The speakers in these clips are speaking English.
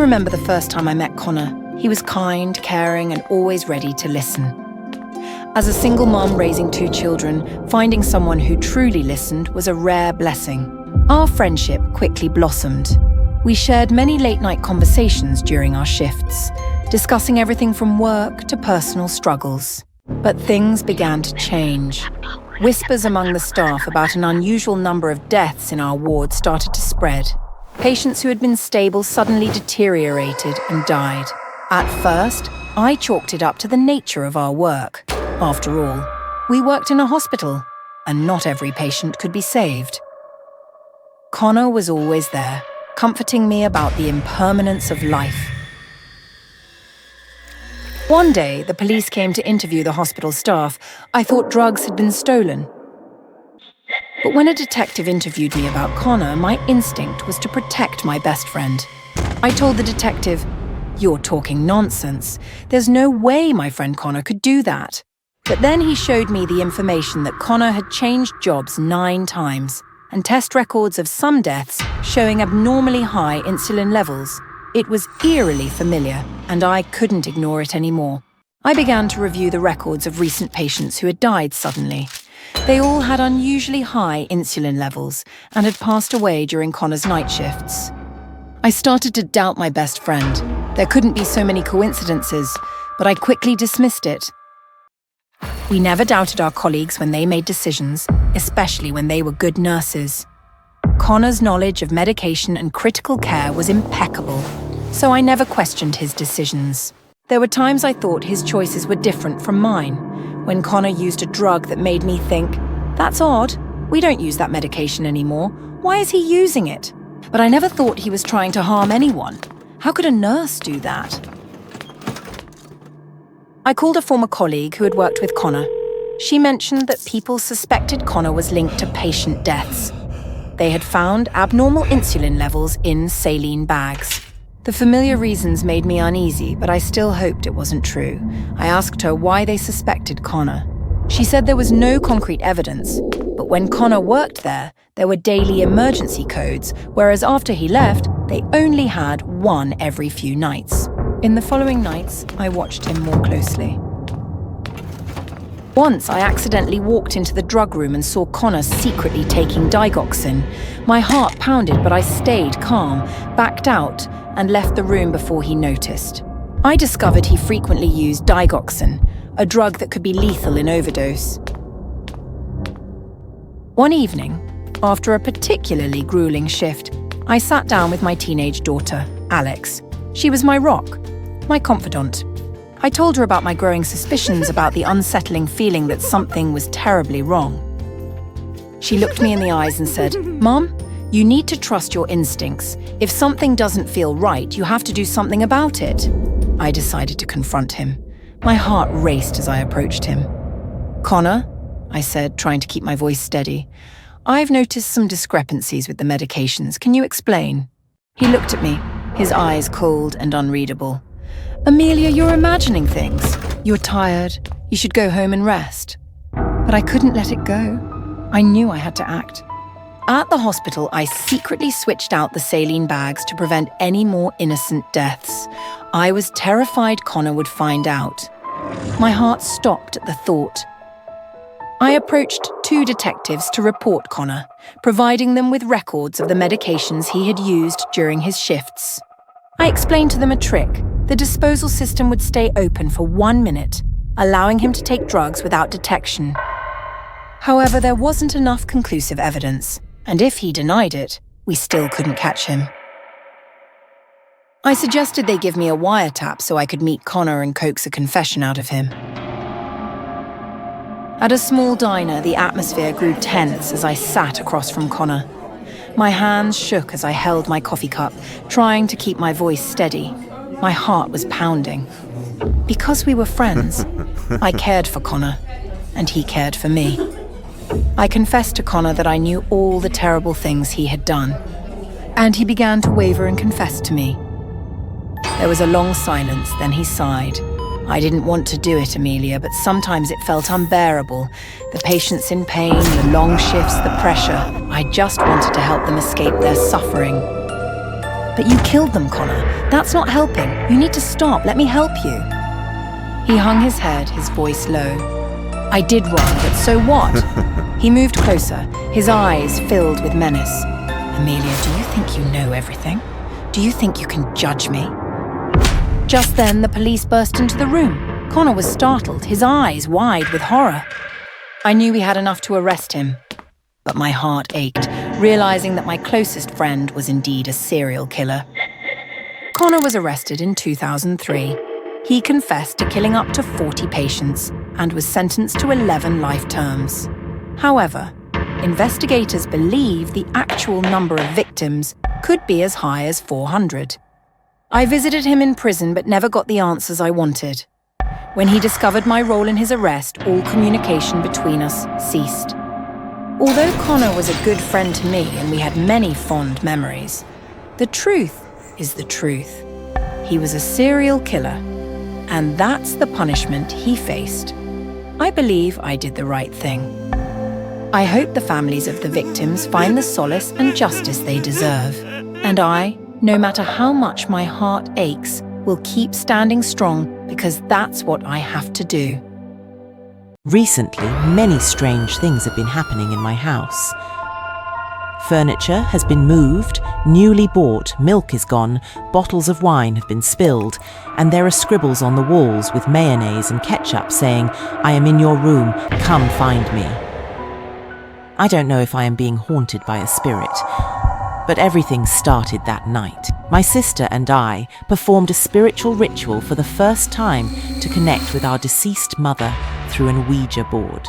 remember the first time I met Connor. He was kind, caring, and always ready to listen. As a single mom raising 2 children, finding someone who truly listened was a rare blessing. Our friendship quickly blossomed. We shared many late-night conversations during our shifts, discussing everything from work to personal struggles. But things began to change. Whispers among the staff about an unusual number of deaths in our ward started to spread. Patients who had been stable suddenly deteriorated and died. At first, I chalked it up to the nature of our work. After all, we worked in a hospital, and not every patient could be saved. Connor was always there, comforting me about the impermanence of life. One day, the police came to interview the hospital staff. I thought drugs had been stolen. But when a detective interviewed me about Connor, my instinct was to protect my best friend. I told the detective, "You're talking nonsense. There's no way my friend Connor could do that." But then he showed me the information that Connor had changed jobs 9 times, and test records of some deaths showing abnormally high insulin levels. It was eerily familiar, and I couldn't ignore it anymore. I began to review the records of recent patients who had died suddenly. They all had unusually high insulin levels and had passed away during Connor's night shifts. I started to doubt my best friend. There couldn't be so many coincidences, but I quickly dismissed it. We never doubted our colleagues when they made decisions, especially when they were good nurses. Connor's knowledge of medication and critical care was impeccable, so I never questioned his decisions. There were times I thought his choices were different from mine, when Connor used a drug that made me think, "That's odd, we don't use that medication anymore. Why is he using it?" But I never thought he was trying to harm anyone. How could a nurse do that? I called a former colleague who had worked with Connor. She mentioned that people suspected Connor was linked to patient deaths. They had found abnormal insulin levels in saline bags. The familiar reasons made me uneasy, but I still hoped it wasn't true. I asked her why they suspected Connor. She said there was no concrete evidence, but when Connor worked there were daily emergency codes, whereas after he left, they only had one every few nights. In the following nights, I watched him more closely. Once, I accidentally walked into the drug room and saw Connor secretly taking digoxin. My heart pounded, but I stayed calm, backed out, and left the room before he noticed. I discovered he frequently used digoxin, a drug that could be lethal in overdose. One evening, after a particularly grueling shift, I sat down with my teenage daughter, Alex. She was my rock, my confidant. I told her about my growing suspicions about the unsettling feeling that something was terribly wrong. She looked me in the eyes and said, "Mom, you need to trust your instincts. If something doesn't feel right, you have to do something about it." I decided to confront him. My heart raced as I approached him. "Connor," I said, trying to keep my voice steady, "I've noticed some discrepancies with the medications. Can you explain?" He looked at me, his eyes cold and unreadable. "Amelia, you're imagining things. You're tired. You should go home and rest." But I couldn't let it go. I knew I had to act. At the hospital, I secretly switched out the saline bags to prevent any more innocent deaths. I was terrified Connor would find out. My heart stopped at the thought. I approached 2 detectives to report Connor, providing them with records of the medications he had used during his shifts. I explained to them a trick. The disposal system would stay open for 1 minute, allowing him to take drugs without detection. However, there wasn't enough conclusive evidence, and if he denied it, we still couldn't catch him. I suggested they give me a wiretap so I could meet Connor and coax a confession out of him. At a small diner, the atmosphere grew tense as I sat across from Connor. My hands shook as I held my coffee cup, trying to keep my voice steady. My heart was pounding. Because we were friends, I cared for Connor, and he cared for me. I confessed to Connor that I knew all the terrible things he had done, and he began to waver and confess to me. There was a long silence, then he sighed. I didn't want to do it, Amelia, but sometimes it felt unbearable. The patients in pain, the long shifts, the pressure. I just wanted to help them escape their suffering. But you killed them, Connor. That's not helping. You need to stop. Let me help you. He hung his head, his voice low. I did wrong, but so what? He moved closer, his eyes filled with menace. Amelia, do you think you know everything? Do you think you can judge me? Just then, the police burst into the room. Connor was startled, his eyes wide with horror. I knew we had enough to arrest him, but my heart ached, realizing that my closest friend was indeed a serial killer. Connor was arrested in 2003. He confessed to killing up to 40 patients and was sentenced to 11 life terms. However, investigators believe the actual number of victims could be as high as 400. I visited him in prison but never got the answers I wanted. When he discovered my role in his arrest, all communication between us ceased. Although Connor was a good friend to me and we had many fond memories, the truth is the truth. He was a serial killer, and that's the punishment he faced. I believe I did the right thing. I hope the families of the victims find the solace and justice they deserve. And I, no matter how much my heart aches, will keep standing strong because that's what I have to do. Recently, many strange things have been happening in my house. Furniture has been moved, newly bought, milk is gone, bottles of wine have been spilled, and there are scribbles on the walls with mayonnaise and ketchup saying, "I am in your room, come find me." I don't know if I am being haunted by a spirit, but everything started that night. My sister and I performed a spiritual ritual for the first time to connect with our deceased mother through an Ouija board.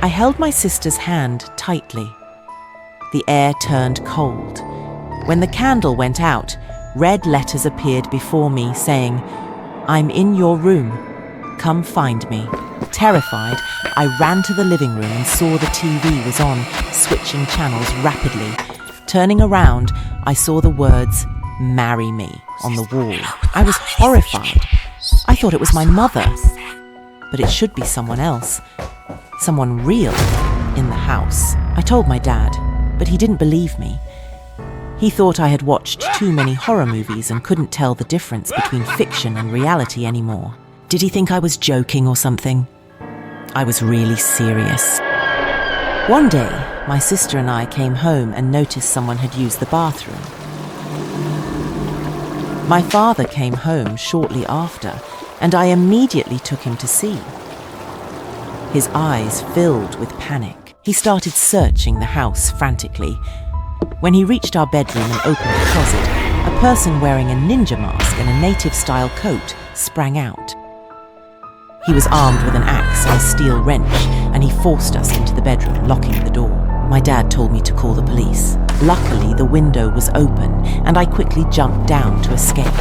I held my sister's hand tightly. The air turned cold. When the candle went out, red letters appeared before me saying, "I'm in your room. Come find me." Terrified, I ran to the living room and saw the TV was on, switching channels rapidly. Turning around, I saw the words, "Marry me," on the wall. I was horrified. I thought it was my mother, but it should be someone else. Someone real in the house. I told my dad, but he didn't believe me. He thought I had watched too many horror movies and couldn't tell the difference between fiction and reality anymore. Did he think I was joking or something? I was really serious. One day, my sister and I came home and noticed someone had used the bathroom. My father came home shortly after, and I immediately took him to see. His eyes filled with panic. He started searching the house frantically. When he reached our bedroom and opened the closet, a person wearing a ninja mask and a native-style coat sprang out. He was armed with an axe and a steel wrench, and he forced us into the bedroom, locking the door. My dad told me to call the police. Luckily, the window was open, and I quickly jumped down to escape.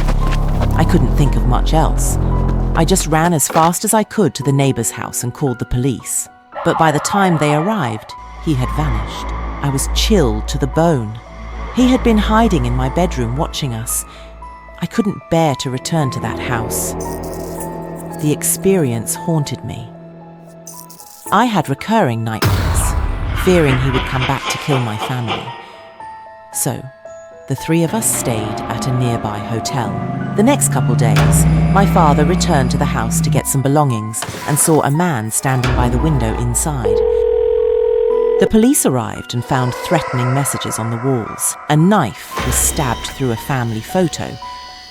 I couldn't think of much else. I just ran as fast as I could to the neighbor's house and called the police. But by the time they arrived, he had vanished. I was chilled to the bone. He had been hiding in my bedroom watching us. I couldn't bear to return to that house. The experience haunted me. I had recurring nightmares, fearing he would come back to kill my family. So, the three of us stayed at a nearby hotel. The next couple days, my father returned to the house to get some belongings and saw a man standing by the window inside. The police arrived and found threatening messages on the walls. A knife was stabbed through a family photo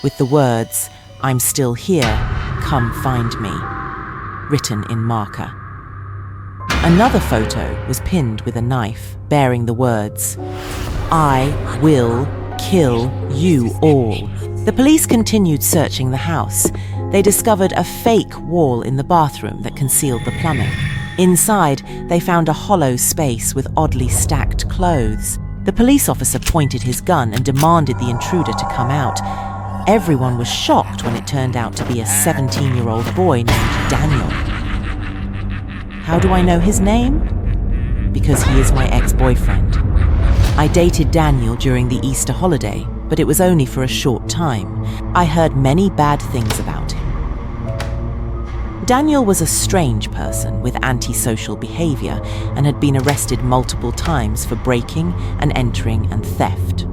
with the words, "I'm still here, come find me," written in marker. Another photo was pinned with a knife bearing the words, "I will kill you all." The police continued searching the house. They discovered a fake wall in the bathroom that concealed the plumbing. Inside, they found a hollow space with oddly stacked clothes. The police officer pointed his gun and demanded the intruder to come out. Everyone was shocked when it turned out to be a 17-year-old boy named Daniel. How do I know his name? Because he is my ex-boyfriend. I dated Daniel during the Easter holiday, but it was only for a short time. I heard many bad things about him. Daniel was a strange person with antisocial behavior and had been arrested multiple times for breaking and entering and theft.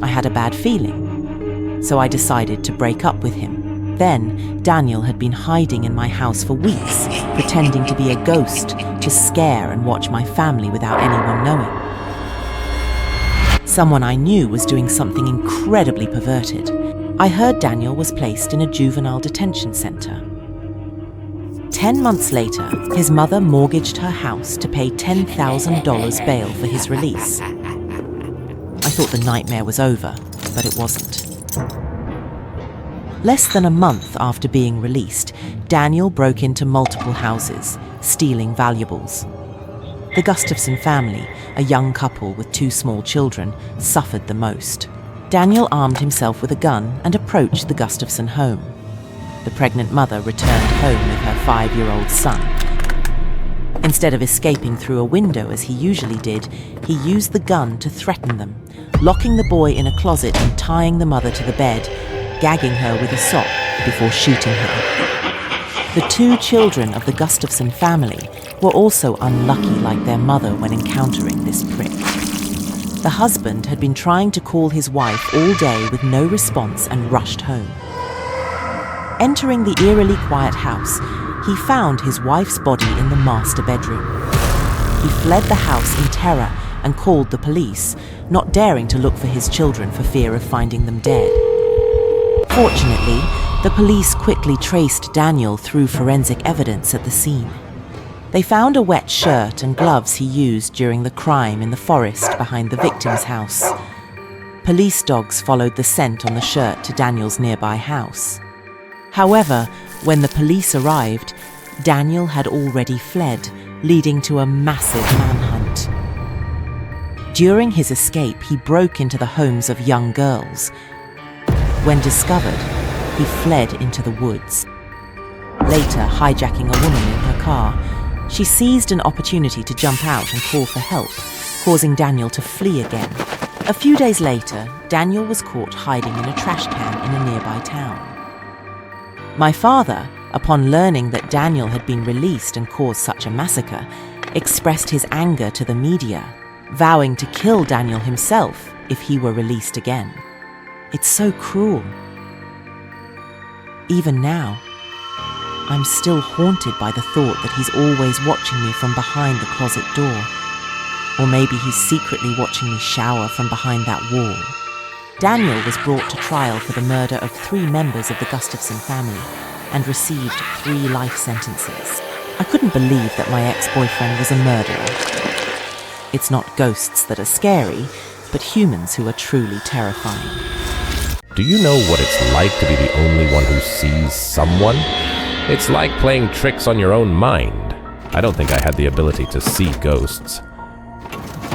I had a bad feeling, so I decided to break up with him. Then, Daniel had been hiding in my house for weeks, pretending to be a ghost to scare and watch my family without anyone knowing. Someone I knew was doing something incredibly perverted. I heard Daniel was placed in a juvenile detention center. 10 months later, his mother mortgaged her house to pay $10,000 bail for his release. I thought the nightmare was over, but it wasn't. Less than a month after being released, Daniel broke into multiple houses, stealing valuables. The Gustafson family, a young couple with 2 small children, suffered the most. Daniel armed himself with a gun and approached the Gustafson home. The pregnant mother returned home with her 5-year-old son. Instead of escaping through a window as he usually did, he used the gun to threaten them, locking the boy in a closet and tying the mother to the bed, gagging her with a sock before shooting her. The 2 children of the Gustafson family were also unlucky like their mother when encountering this prick. The husband had been trying to call his wife all day with no response and rushed home. Entering the eerily quiet house, he found his wife's body in the master bedroom. He fled the house in terror and called the police, not daring to look for his children for fear of finding them dead. Fortunately, the police quickly traced Daniel through forensic evidence at the scene. They found a wet shirt and gloves he used during the crime in the forest behind the victim's house. Police dogs followed the scent on the shirt to Daniel's nearby house. However, when the police arrived, Daniel had already fled, leading to a massive manhunt. During his escape, he broke into the homes of young girls. When discovered, he fled into the woods. Later, hijacking a woman in her car, she seized an opportunity to jump out and call for help, causing Daniel to flee again. A few days later, Daniel was caught hiding in a trash can in a nearby town. My father, upon learning that Daniel had been released and caused such a massacre, expressed his anger to the media, vowing to kill Daniel himself if he were released again. It's so cruel. Even now, I'm still haunted by the thought that he's always watching me from behind the closet door. Or maybe he's secretly watching me shower from behind that wall. Daniel was brought to trial for the murder of 3 members of the Gustafson family and received 3 life sentences. I couldn't believe that my ex-boyfriend was a murderer. It's not ghosts that are scary, but humans who are truly terrifying. Do you know what it's like to be the only one who sees someone? It's like playing tricks on your own mind. I don't think I had the ability to see ghosts.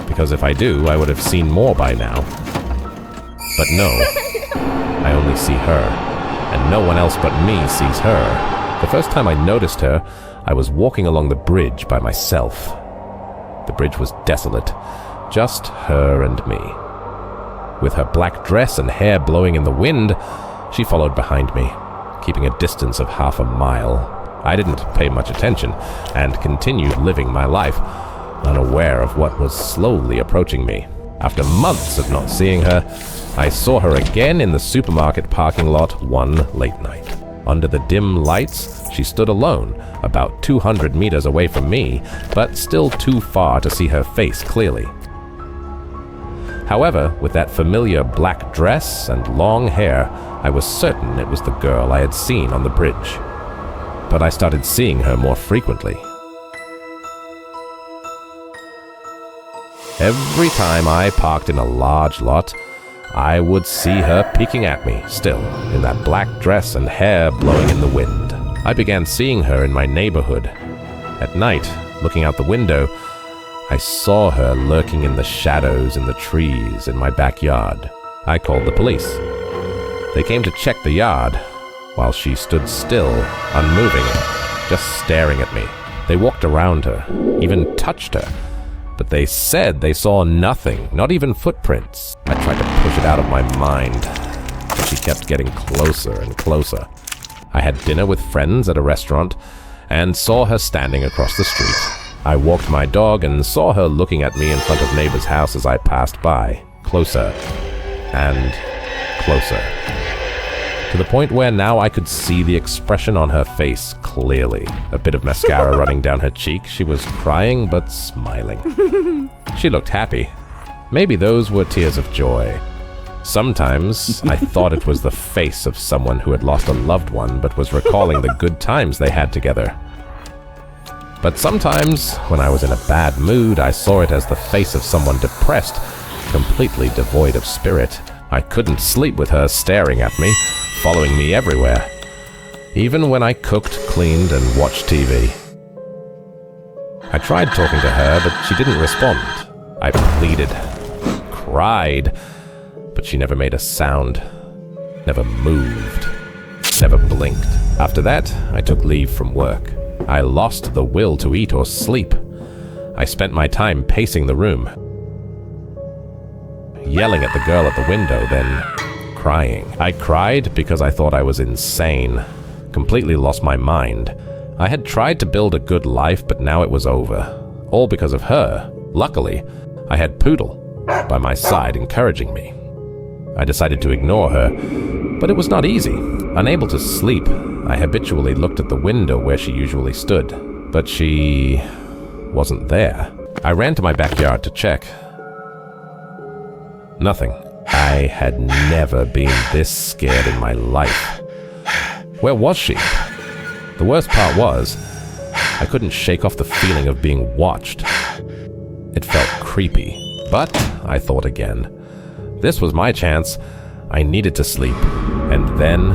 Because if I do, I would have seen more by now. But no, I only see her, and no one else but me sees her. The first time I noticed her, I was walking along the bridge by myself. The bridge was desolate, just her and me. With her black dress and hair blowing in the wind, she followed behind me, keeping a distance of half a mile. I didn't pay much attention and continued living my life, unaware of what was slowly approaching me. After months of not seeing her, I saw her again in the supermarket parking lot one late night. Under the dim lights, she stood alone, about 200 meters away from me, but still too far to see her face clearly. However, with that familiar black dress and long hair, I was certain it was the girl I had seen on the bridge. But I started seeing her more frequently. Every time I parked in a large lot, I would see her peeking at me, still, in that black dress and hair blowing in the wind. I began seeing her in my neighborhood. At night, looking out the window, I saw her lurking in the shadows in the trees in my backyard. I called the police. They came to check the yard, while she stood still, unmoving, just staring at me. They walked around her, even touched her, but they said they saw nothing, not even footprints. I tried to push it out of my mind, but she kept getting closer and closer. I had dinner with friends at a restaurant and saw her standing across the street. I walked my dog and saw her looking at me in front of neighbor's house as I passed by, closer and closer. To the point where now I could see the expression on her face clearly. A bit of mascara running down her cheek. She was crying but smiling. She looked happy. Maybe those were tears of joy. Sometimes I thought it was the face of someone who had lost a loved one but was recalling the good times they had together. But sometimes, when I was in a bad mood, I saw it as the face of someone depressed, completely devoid of spirit. I couldn't sleep with her staring at me, following me everywhere. Even when I cooked, cleaned, and watched TV. I tried talking to her, but she didn't respond. I pleaded, cried, but she never made a sound, never moved, never blinked. After that, I took leave from work. I lost the will to eat or sleep. I spent my time pacing the room, yelling at the girl at the window, then crying. I cried because I thought I was insane, completely lost my mind. I had tried to build a good life, but now it was over. All because of her. Luckily, I had Poodle by my side encouraging me. I decided to ignore her, but it was not easy. Unable to sleep, I habitually looked at the window where she usually stood, but she wasn't there. I ran to my backyard to check. Nothing. I had never been this scared in my life. Where was she? The worst part was, I couldn't shake off the feeling of being watched. It felt creepy, but I thought again. This was my chance. I needed to sleep. And then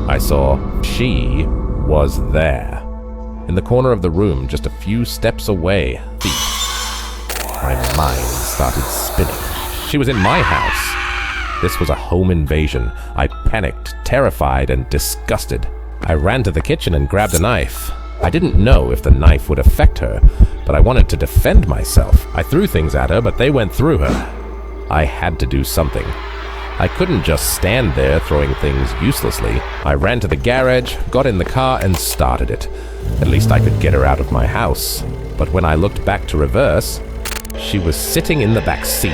I saw she was there. In the corner of the room, just a few steps away. My mind started spinning. She was in my house. This was a home invasion. I panicked, terrified, and disgusted. I ran to the kitchen and grabbed a knife. I didn't know if the knife would affect her, but I wanted to defend myself. I threw things at her, but they went through her. I had to do something. I couldn't just stand there throwing things uselessly. I ran to the garage, got in the car, and started it. At least I could get her out of my house. But when I looked back to reverse, she was sitting in the back seat.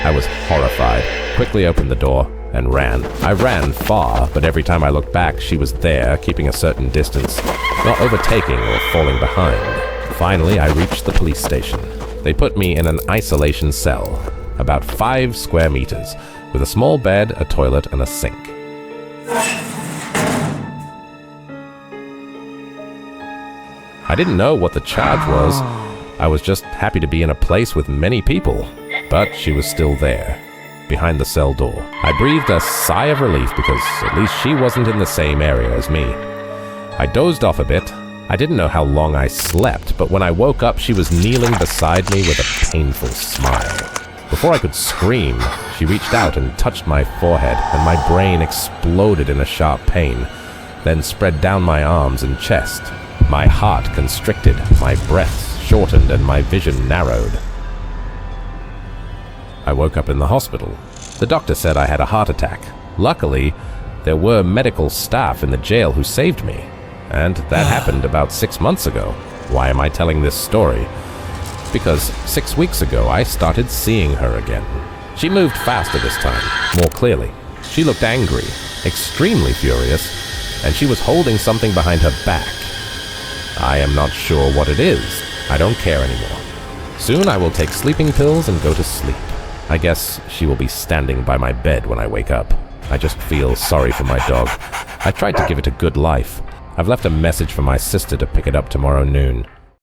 I was horrified, quickly opened the door, and ran. I ran far, but every time I looked back, she was there, keeping a certain distance, not overtaking or falling behind. Finally, I reached the police station. They put me in an isolation cell, about 5 square meters, with a small bed, a toilet, and a sink. I didn't know what the charge was. I was just happy to be in a place with many people. But she was still there, behind the cell door. I breathed a sigh of relief because at least she wasn't in the same area as me. I dozed off a bit. I didn't know how long I slept, but when I woke up, she was kneeling beside me with a painful smile. Before I could scream, she reached out and touched my forehead, and my brain exploded in a sharp pain, then spread down my arms and chest. My heart constricted, my breath shortened, and my vision narrowed. I woke up in the hospital. The doctor said I had a heart attack. Luckily, there were medical staff in the jail who saved me. And that happened about 6 months ago. Why am I telling this story? Because 6 weeks ago, I started seeing her again. She moved faster this time, more clearly. She looked angry, extremely furious, and she was holding something behind her back. I am not sure what it is. I don't care anymore. Soon I will take sleeping pills and go to sleep. I guess she will be standing by my bed when I wake up. I just feel sorry for my dog. I tried to give it a good life. I've left a message for my sister to pick it up tomorrow noon.